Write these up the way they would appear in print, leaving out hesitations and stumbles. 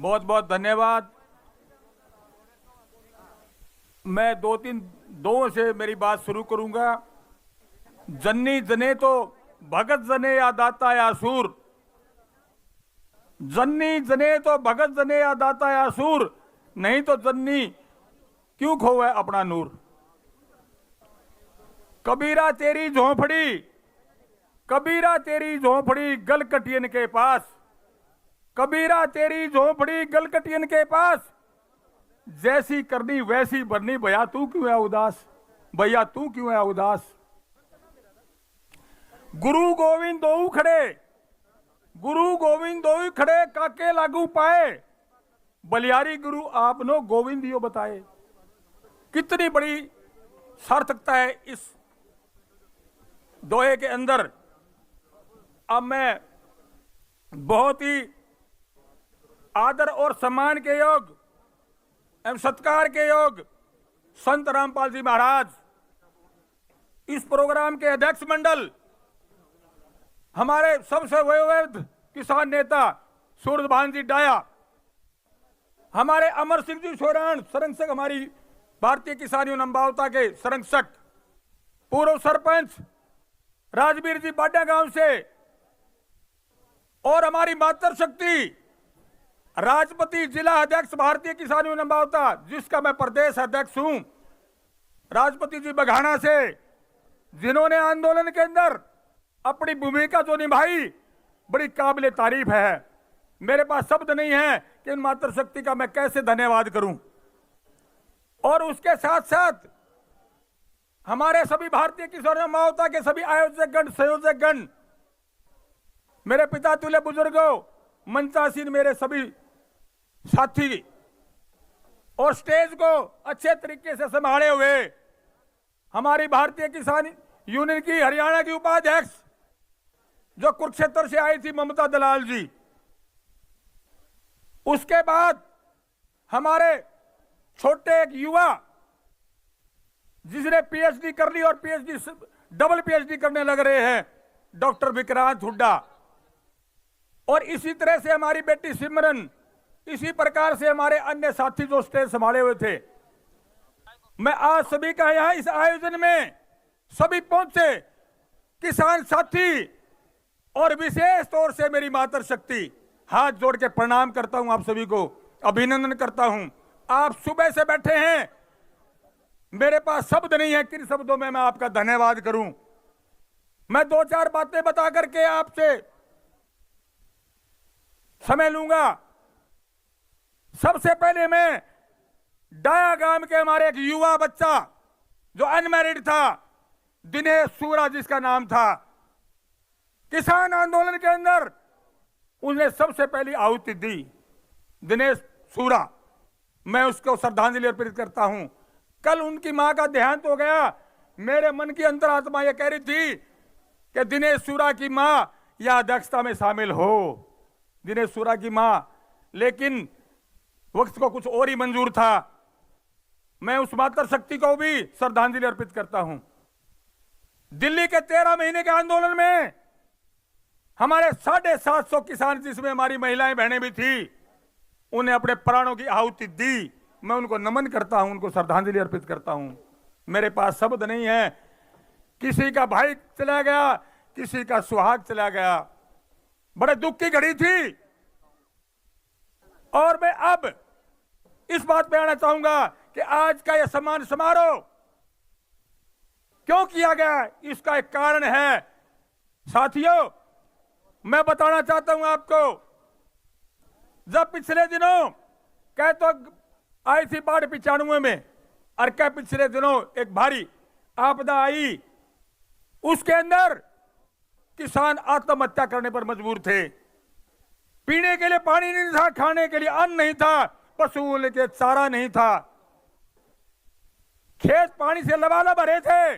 बहुत बहुत धन्यवाद। मैं दो से मेरी बात शुरू करूंगा। जन्नी जने तो भगत जने या दाता या सूर, जन्नी जने तो भगत जने या दाता या सूर, नहीं तो जन्नी क्यों खोवे अपना नूर। कबीरा तेरी झोंपड़ी, कबीरा तेरी झोंपड़ी गलकटियन के पास, कबीरा तेरी झोंपड़ी गलकटियन के पास, जैसी करनी वैसी बननी, भैया तू क्यों है उदास, भैया तू क्यों है उदास। गुरु गोविंद दो खड़े, गुरु गोविंद दो खड़े, काके लागू पाए, बलियारी गुरु आपनो गोविंद यो बताए। कितनी बड़ी सार्थकता है इस दोहे के अंदर। अब मैं बहुत ही आदर और सम्मान के योग एवं सत्कार के योग संत रामपाल जी महाराज, इस प्रोग्राम के अध्यक्ष मंडल, हमारे सबसे वयोवृद्ध किसान नेता सूरजभान जी डाया, हमारे अमर सिंह जी सोराण संरक्षक, हमारी भारतीय किसान यूनियन अम्बावता के संरक्षक, पूर्व सरपंच राजवीर जी बाडा गांव से, और हमारी मातृशक्ति राजपति जिला अध्यक्ष भारतीय किसान यूनियन अम्बावता, जिसका मैं प्रदेश अध्यक्ष हूं, राजपति जी बघाना से, जिन्होंने आंदोलन के अंदर अपनी भूमिका जो निभाई, बड़ी काबिले तारीफ है। मेरे पास शब्द नहीं है कि इन मातृशक्ति का मैं कैसे धन्यवाद करूं। और उसके साथ साथ हमारे सभी भारतीय किसान अम्बावता के सभी आयोजकगण, संयोजकगण, मेरे पिता तुल्य बुजुर्गों, मंचासीन मेरे सभी साथी, और स्टेज को अच्छे तरीके से संभाले हुए हमारी भारतीय किसान यूनियन की हरियाणा की उपाध्यक्ष जो कुरुक्षेत्र से आई थी, ममता दलाल जी। उसके बाद हमारे छोटे एक युवा जिसने पीएचडी कर ली और पीएचडी डबल पीएचडी करने लग रहे हैं, डॉक्टर विक्रांत हुड्डा। और इसी तरह से हमारी बेटी सिमरन, इसी प्रकार से हमारे अन्य साथी जो स्टेज संभाले हुए थे। मैं आज सभी का यहां इस आयोजन में सभी पहुंचे किसान साथी और विशेष तौर से मेरी मातृशक्ति, हाथ जोड़ के प्रणाम करता हूं, आप सभी को अभिनंदन करता हूं। आप सुबह से बैठे हैं, मेरे पास शब्द नहीं है किन शब्दों में मैं आपका धन्यवाद करूं। मैं दो चार बातें बता करके आपसे समय लूंगा। सबसे पहले मैं डाया गांव के हमारे एक युवा बच्चा जो अनमैरिड था, दिनेश सूरा जिसका नाम था, किसान आंदोलन के अंदर उसने सबसे पहली आहुति दी। दिनेश सूरा, मैं उसको श्रद्धांजलि अर्पित करता हूं। कल उनकी मां का देहांत हो गया। मेरे मन की अंतरात्मा यह कह रही थी कि दिनेश सूरा की मां यह अध्यक्षता में शामिल हो, दिनेश सूरा की मां, लेकिन वक्त को कुछ और ही मंजूर था। मैं उस मातृशक्ति को भी श्रद्धांजलि अर्पित करता हूं। दिल्ली के 13 महीने के आंदोलन में हमारे 750 किसान, जिसमें हमारी महिलाएं बहनें भी थी, उन्हें अपने प्राणों की आहुति दी। मैं उनको नमन करता हूं, उनको श्रद्धांजलि अर्पित करता हूं। मेरे पास शब्द नहीं है। किसी का भाई चला गया, किसी का सुहाग चला गया, बड़े दुख की घड़ी थी। और मैं अब इस बात पे आना चाहूंगा कि आज का यह सम्मान समारोह क्यों किया गया, इसका एक कारण है। साथियों, मैं बताना चाहता हूं आपको, जब पिछले दिनों कह तो आई थी बाढ़ 95 में, और क्या पिछले दिनों एक भारी आपदा आई, उसके अंदर किसान आत्महत्या करने पर मजबूर थे। पीने के लिए पानी नहीं था, खाने के लिए अन्न नहीं था, पशुओं के लिए चारा नहीं था, खेत पानी से लबालब भरे थे,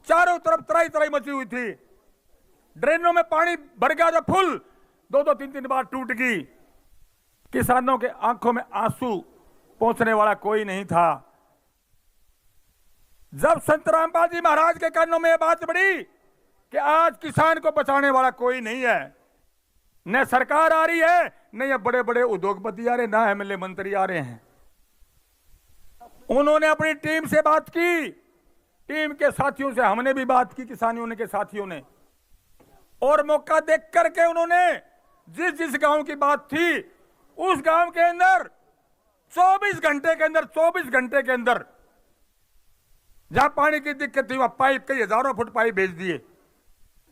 चारों तरफ तराई तराई मची हुई थी, ड्रेनों में पानी भर गया था फुल, 2-2 3-3 बार टूट गई। किसानों के आंखों में आंसू पहुंचने वाला कोई नहीं था। जब संत रामपाल जी महाराज के कानों में यह बात बढ़ी कि आज किसान को बचाने वाला कोई नहीं है, न सरकार आ रही है, न ये बड़े बड़े उद्योगपति आ रहे, ना एमएलए मंत्री आ रहे हैं। उन्होंने अपनी टीम से बात की, टीम के साथियों से हमने भी बात की, किसानियों के साथियों ने, और मौका देख करके उन्होंने जिस जिस गांव की बात थी उस गांव के अंदर 24 घंटे के अंदर जहां पानी की दिक्कत थी वहां पाइप, कई हजारों फुट पाइप भेज दिए,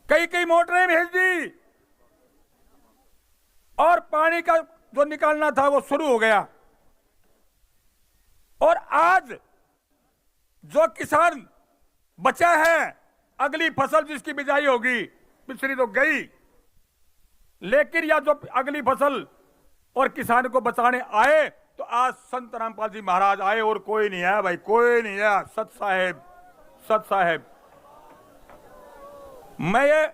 कई मोटरें भेज दी, और पानी का जो निकालना था वो शुरू हो गया। और आज जो किसान बचा है, अगली फसल जिसकी बिजाई होगी, पिछली तो गई, लेकिन या जो अगली फसल और किसान को बचाने आए, तो आज संत रामपाल जी महाराज आए और कोई नहीं है भाई, कोई नहीं है। सत साहेब मैं ये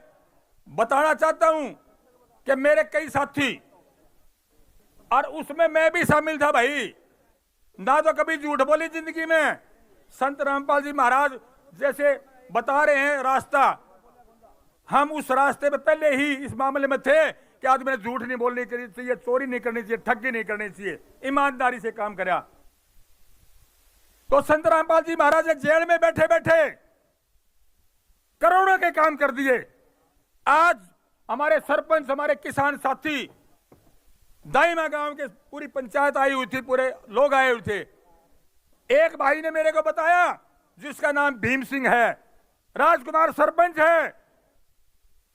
बताना चाहता हूं कि मेरे कई साथी, और उसमें मैं भी शामिल था भाई, ना तो कभी झूठ बोली जिंदगी में। संत रामपाल जी महाराज जैसे बता रहे हैं रास्ता, हम उस रास्ते में पहले ही इस मामले में थे कि आदमी ने झूठ नहीं बोलनी चाहिए, चोरी नहीं करनी चाहिए, ठगी नहीं करनी चाहिए, ईमानदारी से काम करा। तो संत रामपाल जी महाराज जेल में बैठे बैठे करोड़ों के काम कर दिए। आज हमारे सरपंच, हमारे किसान साथी, दाइमा गांव के पूरी पंचायत आई हुई थी, पूरे लोग आए हुए थे। एक भाई ने मेरे को बताया जिसका नाम भीम सिंह है, राजकुमार सरपंच है,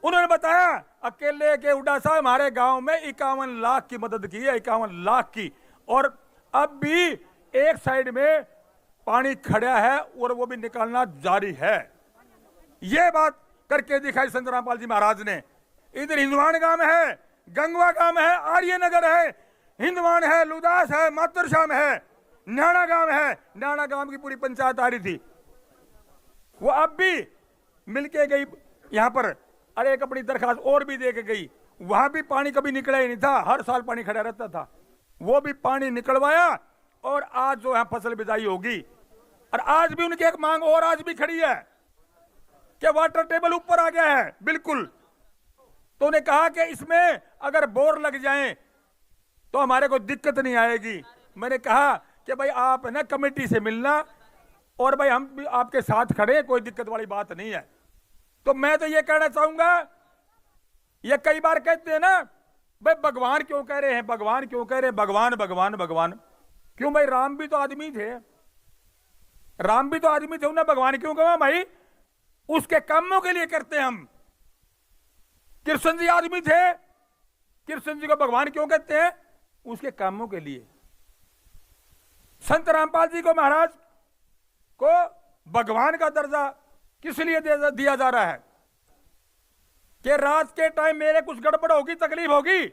उन्होंने बताया अकेले के उड़ा साहब हमारे गांव में 51 लाख की मदद की है, 51 लाख की, और अब भी एक साइड में पानी खड़ा है और वो भी निकालना जारी है। ये बात करके दिखाई संत रामपाल जी महाराज ने। इधर हिंदवान गांव है, गंगवा गांव है, आर्य नगर है, हिंदवान है, लुदास है, मातरशाम है, न्याणा गांव है, न्याणा गांव की पूरी पंचायत आ रही थी, वो अब भी मिलके गई यहां पर, अरे एक अपनी दरखास्त और भी दे के गई। वहां भी पानी कभी निकला ही नहीं था, हर साल पानी खड़ा रहता था, वो भी पानी निकलवाया, और आज जो है फसल बिजाई होगी। और आज भी उनकी एक मांग और आज भी खड़ी है कि वाटर टेबल ऊपर आ गया है बिल्कुल, तो उन्हें कहा कि इसमें अगर बोर लग जाएं तो हमारे को दिक्कत नहीं आएगी। मैंने कहा कि भाई आप ना कमेटी से मिलना, और भाई हम भी आपके साथ खड़े, कोई दिक्कत वाली बात नहीं है। तो मैं तो ये कहना चाहूंगा, ये कई बार कहते हैं ना भाई भगवान क्यों कह रहे हैं, भगवान क्यों कह रहे हैं, भगवान भगवान भगवान क्यों? भाई राम भी तो आदमी थे, राम भी तो आदमी थे, उन्हें भगवान क्यों कहा भाई? उसके कामों के लिए करते हम। कृष्ण जी आदमी थे, कृष्ण जी को भगवान क्यों कहते हैं? उसके कामों के लिए। संत रामपाल जी को महाराज को भगवान का दर्जा किस लिए दिया जा रहा है कि रात के टाइम मेरे कुछ गड़बड़ होगी, तकलीफ होगी,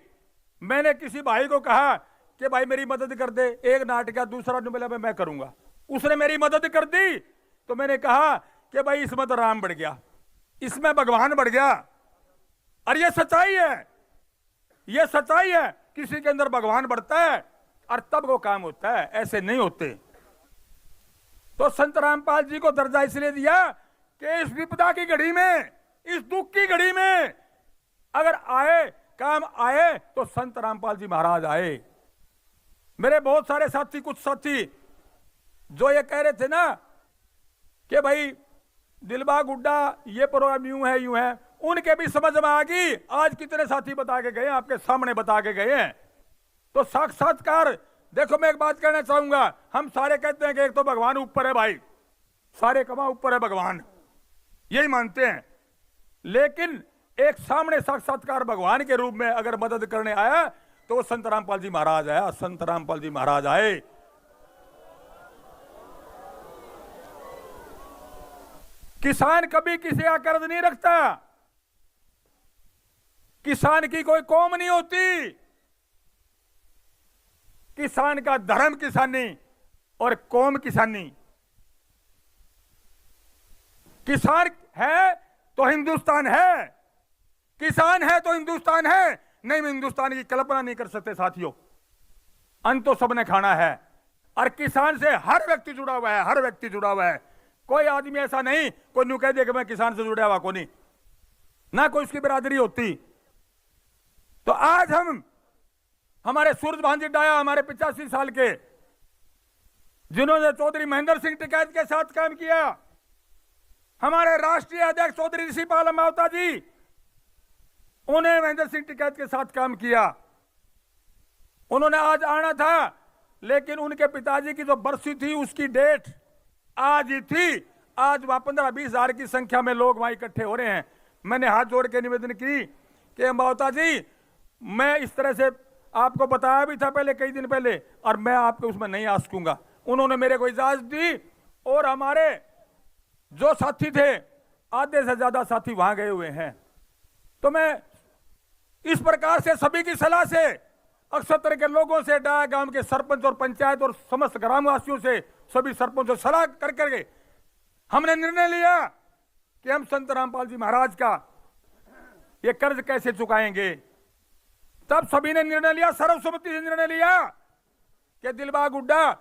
मैंने किसी भाई को कहा कि भाई मेरी मदद कर दे, एक नाटक दूसरा नुबला में मैं करूंगा, उसने मेरी मदद कर दी, तो मैंने कहा कि भाई इसमें तो राम बढ़ गया, इसमें भगवान बढ़ गया। और ये सच्चाई है, ये सच्चाई है, किसी के अंदर भगवान बढ़ता है और तब वो काम होता है, ऐसे नहीं होते। तो संत रामपाल जी को दर्जा इसलिए दिया कि इस विपदा की घड़ी में, इस दुख की घड़ी में अगर आए, काम आए, तो संत रामपाल जी महाराज आए। मेरे बहुत सारे साथी, कुछ साथी जो ये कह रहे थे ना कि भाई दिलबाग हुड्डा ये प्रोग्राम यूं है यूं है, उनके भी समझ में आ गई। आज कितने साथी बता के गए, आपके सामने बता के गए हैं। तो साक्षात्कार देखो, मैं एक बात कहना चाहूंगा, हम सारे कहते हैं कि एक तो भगवान ऊपर है भाई, सारे कमा ऊपर है भगवान, यही मानते हैं, लेकिन एक सामने साक्षात्कार भगवान के रूप में अगर मदद करने आया तो वो संत रामपाल जी महाराज आया, संत रामपाल जी महाराज आए। किसान कभी किसी का कर्ज नहीं रखता, किसान की कोई कौम नहीं होती, किसान का धर्म किसानी और कौम किसानी। किसान है तो हिंदुस्तान है, किसान है तो हिंदुस्तान है, नहीं हिंदुस्तान की कल्पना नहीं कर सकते साथियों। अन्न तो सबने खाना है, और किसान से हर व्यक्ति जुड़ा हुआ है, हर व्यक्ति जुड़ा हुआ है। कोई आदमी ऐसा नहीं कोई न्यू कह दे कि मैं किसान से जुड़ा हुआ को नहीं, ना कोई उसकी बिरादरी होती। तो आज हम हमारे सूरज भांजी डाया, हमारे 85 साल के, जिन्होंने चौधरी महेंद्र सिंह टिकैत के साथ काम किया, हमारे राष्ट्रीय अध्यक्ष चौधरी ऋषिपाल अम्बावता जी, उन्हें महेंद्र सिंह टिकैत के साथ काम किया। उन्होंने आज आना था, लेकिन उनके पिताजी की जो बरसी थी उसकी डेट आज ही थी। आज वहां 15-20 हजार की संख्या में लोग वहां इकट्ठे हो रहे हैं। मैंने हाथ जोड़ के निवेदन की कि अम्बावता जी, मैं इस तरह से आपको बताया भी था पहले, कई दिन पहले, और मैं आपको उसमें नहीं आ सकूंगा। उन्होंने मेरे को इजाजत दी, और हमारे जो साथी थे, आधे से ज्यादा साथी वहां गए हुए हैं। तो मैं इस प्रकार से सभी की सलाह से, अक्षत्र के लोगों से, डाया गांव के सरपंच और पंचायत और समस्त ग्रामवासियों से, सभी सरपंचों से सलाह करके हमने निर्णय लिया कि हम संत रामपाल जी महाराज का ये कर्ज कैसे चुकाएंगे। तब सभी ने निर्णय लिया, सर्वसम्मति से निर्णय लिया कि दिलबाग हुड्डा,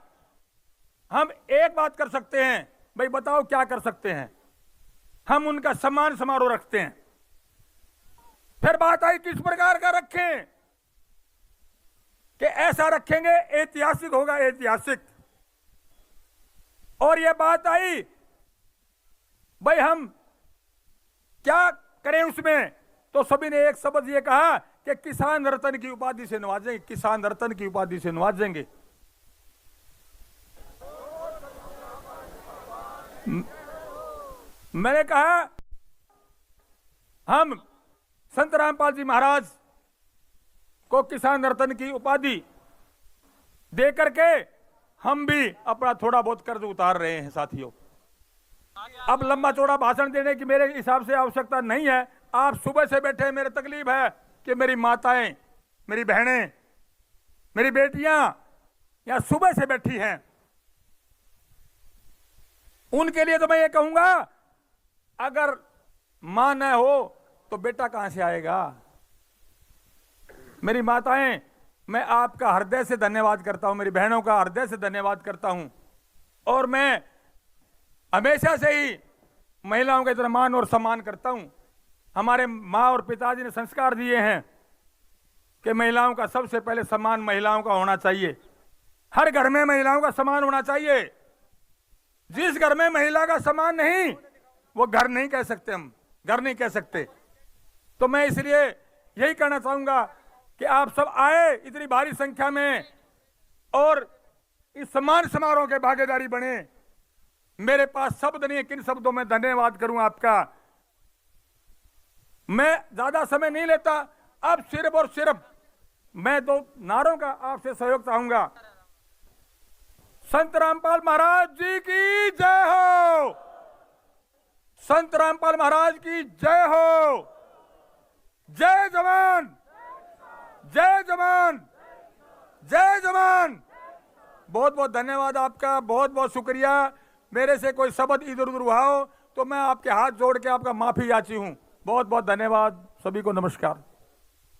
हम एक बात कर सकते हैं। भाई बताओ क्या कर सकते हैं? हम उनका सम्मान समारोह रखते हैं। फिर बात आई किस प्रकार का रखें, कि ऐसा रखेंगे ऐतिहासिक होगा, ऐतिहासिक। और यह बात आई भाई हम क्या करें उसमें, तो सभी ने एक शब्द ये कहा कि किसान रत्न की उपाधि से नवाजेंगे, किसान रत्न की उपाधि से नवाजेंगे। मैंने कहा हम संत रामपाल जी महाराज को किसान रत्न की उपाधि दे करके हम भी अपना थोड़ा बहुत कर्ज उतार रहे हैं साथियों। अब लंबा चौड़ा भाषण देने की मेरे हिसाब से आवश्यकता नहीं है। आप सुबह से बैठे, मेरे तकलीफ है कि मेरी माताएं, मेरी बहनें, मेरी बेटियां यहां सुबह से बैठी हैं। उनके लिए तो मैं ये कहूंगा, अगर मां न हो तो बेटा कहां से आएगा? मेरी माताएं, मैं आपका हृदय से धन्यवाद करता हूं, मेरी बहनों का हृदय से धन्यवाद करता हूं। और मैं हमेशा से ही महिलाओं का इतना मान और सम्मान करता हूं। हमारे माँ और पिताजी ने संस्कार दिए हैं कि महिलाओं का सबसे पहले सम्मान महिलाओं का होना चाहिए। हर घर में महिलाओं का सम्मान होना चाहिए। जिस घर में महिला का सम्मान नहीं, वो घर नहीं कह सकते, हम घर नहीं कह सकते। तो मैं इसलिए यही कहना चाहूंगा कि आप सब आए इतनी भारी संख्या में और इस सम्मान समारोह के भागीदारी बने। मेरे पास शब्द नहीं है, किन शब्दों में धन्यवाद करूं आपका। मैं ज्यादा समय नहीं लेता। अब सिर्फ और सिर्फ मैं दो नारों का आपसे सहयोग चाहूंगा। संत रामपाल महाराज जी की जय हो, संत रामपाल महाराज की जय हो। जय जवान, जय जवान, जय जवान। बहुत बहुत धन्यवाद आपका, बहुत बहुत शुक्रिया। मेरे से कोई शब्द इधर उधर हुआ हो तो मैं आपके हाथ जोड़ के आपका माफी याची हूं। बहुत बहुत धन्यवाद, सभी को नमस्कार।